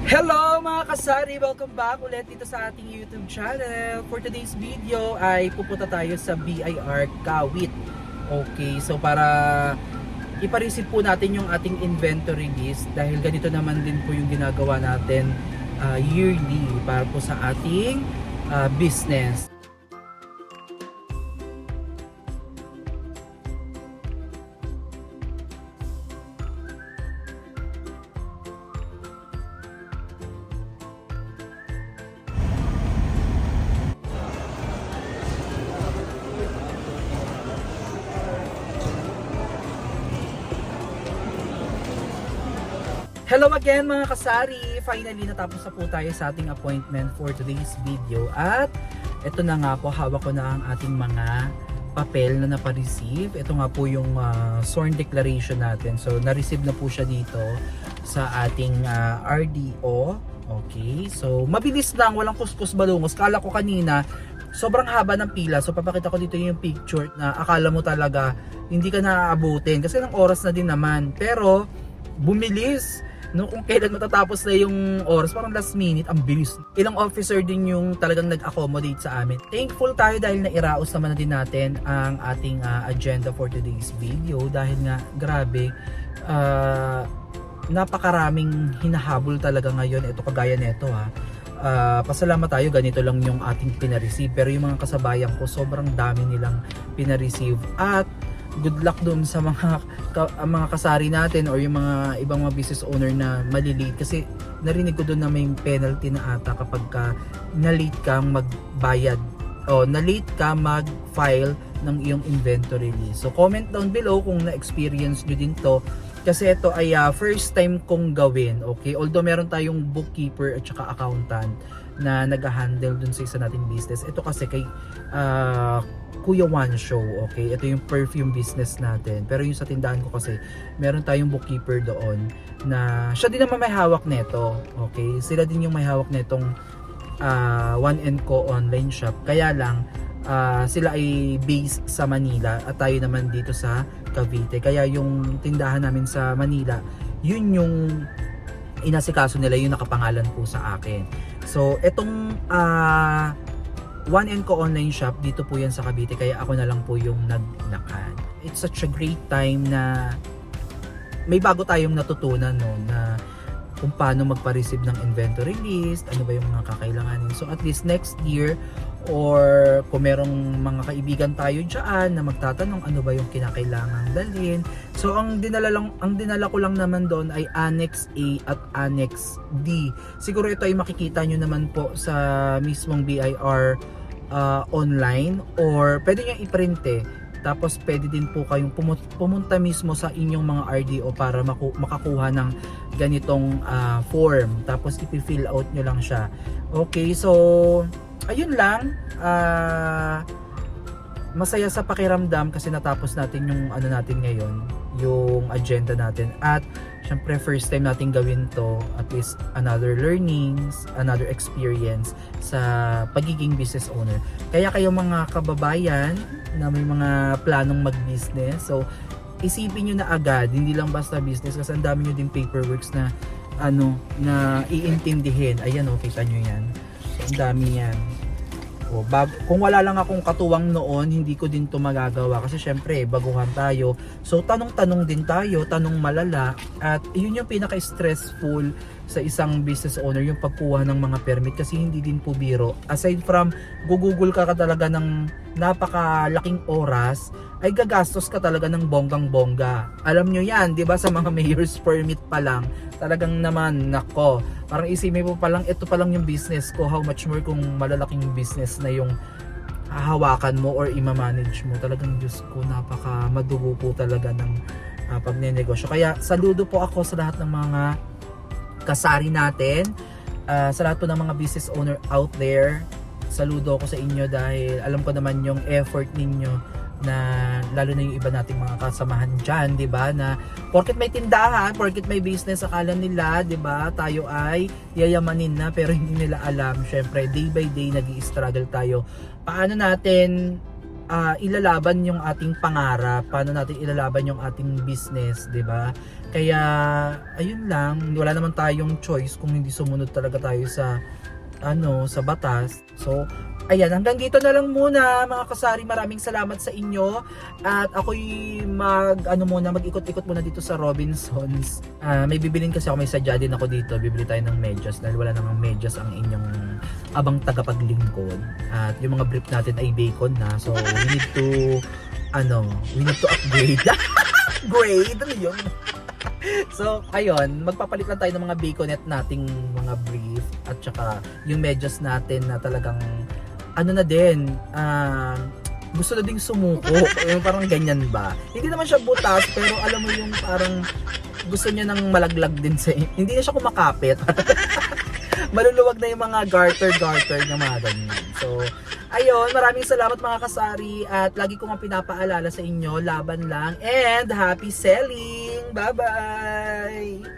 Hello mga kasari! Welcome back ulit dito sa ating YouTube channel. For today's video ay pupunta tayo sa BIR Kawit. Okay, so para ipareceive po natin yung ating inventory list dahil ganito naman din po yung ginagawa natin yearly para po sa ating business. Hello again mga kasari! Finally natapos na po tayo sa ating appointment for today's video at ito na nga po, hawak ko na ang ating mga papel na napareceive. Ito nga po yung sworn declaration natin. So na-receive na po siya dito sa ating RDO. Okay, so mabilis lang, walang kuskus balungos. Kala ko kanina sobrang haba ng pila. So papakita ko dito yung picture na akala mo talaga hindi ka naaabutin kasi ng oras na din naman. Pero bumilis. No, kung kailan matatapos na yung oras, parang last minute, ang bilis. Ilang officer din yung talagang nag-accommodate sa amin. Thankful tayo dahil nairaos naman na din natin ang ating agenda for today's video dahil nga grabe, napakaraming hinahabol talaga ngayon. Ito kagaya nito pasalamat tayo, ganito lang yung ating pinareceive, pero yung mga kasabayan ko sobrang dami nilang pinareceive at good luck doon sa mga kasari natin or yung mga ibang mga business owner na malilate kasi narinig ko doon na may penalty na ata kapag na-late kang magbayad o na-late ka mag-file ng iyong inventory list. So comment down below kung na-experience nyo din to kasi ito ay first time kong gawin. Okay, although meron tayong bookkeeper at saka accountant na nag-handle dun sa isa nating business. Ito kasi kay Kuya One Show, okay? Ito yung perfume business natin. Pero yung sa tindahan ko kasi, meron tayong bookkeeper doon na siya din naman may hawak nito, okay? Sila din yung may hawak netong One & Co online shop. Kaya lang, sila ay based sa Manila at tayo naman dito sa Cavite. Kaya yung tindahan namin sa Manila, yun yung inasikaso nila, yung nakapangalan po sa akin. So, itong One & Co online shop, dito po yan sa Cavite, kaya ako na lang po yung naglakad. It's such a great time na may bago tayong natutunan, no, na kung paano magpa-receive ng inventory list, ano ba yung mga kakailanganin. So at least next year, or kung merong mga kaibigan tayo dyan na magtatanong ano ba yung kinakailangan dalhin. So ang dinala ko lang naman doon ay Annex A at Annex D. Siguro ito ay makikita nyo naman po sa mismong BIR online, or pwede nyo i-print tapos pwede din po kayong pumunta mismo sa inyong mga RDO para makakuha ng ganitong form, tapos ipi-fill out nyo lang siya. Okay, so ayun lang, masaya sa pakiramdam kasi natapos natin yung ano natin ngayon, yung agenda natin, at syempre first time natin gawin to, at least another learnings, another experience sa pagiging business owner. Kaya kayo mga kababayan na may mga planong mag-business, so isipin nyo na agad, hindi lang basta business kasi ang dami nyo din paperworks na na iintindihin. Ayan kita nyo yan, so, ang dami yan. Kung wala lang akong katuwang noon, hindi ko din to magagawa kasi syempre baguhan tayo. So tanong-tanong din tayo, tanong malala, at yun yung pinaka-stressful sa isang business owner, yung pagkuha ng mga permit kasi hindi din po biro. Aside from gugugol ka talaga ng napakalaking oras, ay gagastos ka talaga ng bonggang-bongga. Alam nyo yan, di ba, sa mga mayor's permit pa lang, talagang naman, nako, parang isipin mo pa lang, ito pa lang yung business ko, how much more kung malalaking business na yung hahawakan mo or ima-manage mo. Talagang Diyos ko, napaka madugo po talaga ng pagnenegosyo. Kaya saludo po ako sa lahat ng mga kasari natin, sa lahat po ng mga business owner out there. Saludo ako sa inyo dahil alam ko naman yung effort ninyo, na lalo na yung iba nating mga kasamahan dyan, di ba, na porket may tindahan, porket may business, akala nila, di ba, tayo ay yayamanin na, pero hindi nila alam, syempre day by day nag-i-struggle tayo. Paano natin ilalaban yung ating pangarap, paano natin ilalaban yung ating business, 'di ba? Kaya ayun lang, wala naman tayong choice kung hindi sumunod talaga tayo sa sa batas. So ayan, hanggang dito na lang muna mga kasari. Maraming salamat sa inyo. At ako'y mag-ikot-ikot muna dito sa Robinsons. May bibilin kasi ako, may sadya din ako dito. Bibili tayo ng medyas dahil wala namang medyas ang inyong abang tagapaglingkod. At yung mga brief natin ay bacon na. So we need to upgrade. Grade? Ano yun? So, ayun, magpapalit lang tayo ng mga baconet nating mga brief at saka yung medyas natin na talagang na din, gusto na ding sumuko. Yung parang ganyan ba? Hindi naman siya butas, pero alam mo yung parang gusto niya nang malaglag din sa hindi na siya kumakapit. Maluluwag na yung mga garter niya, mga ganyan. So, ayun, maraming salamat mga kasari at lagi ko nga pinapaalala sa inyo, laban lang and happy selling! Bye-bye!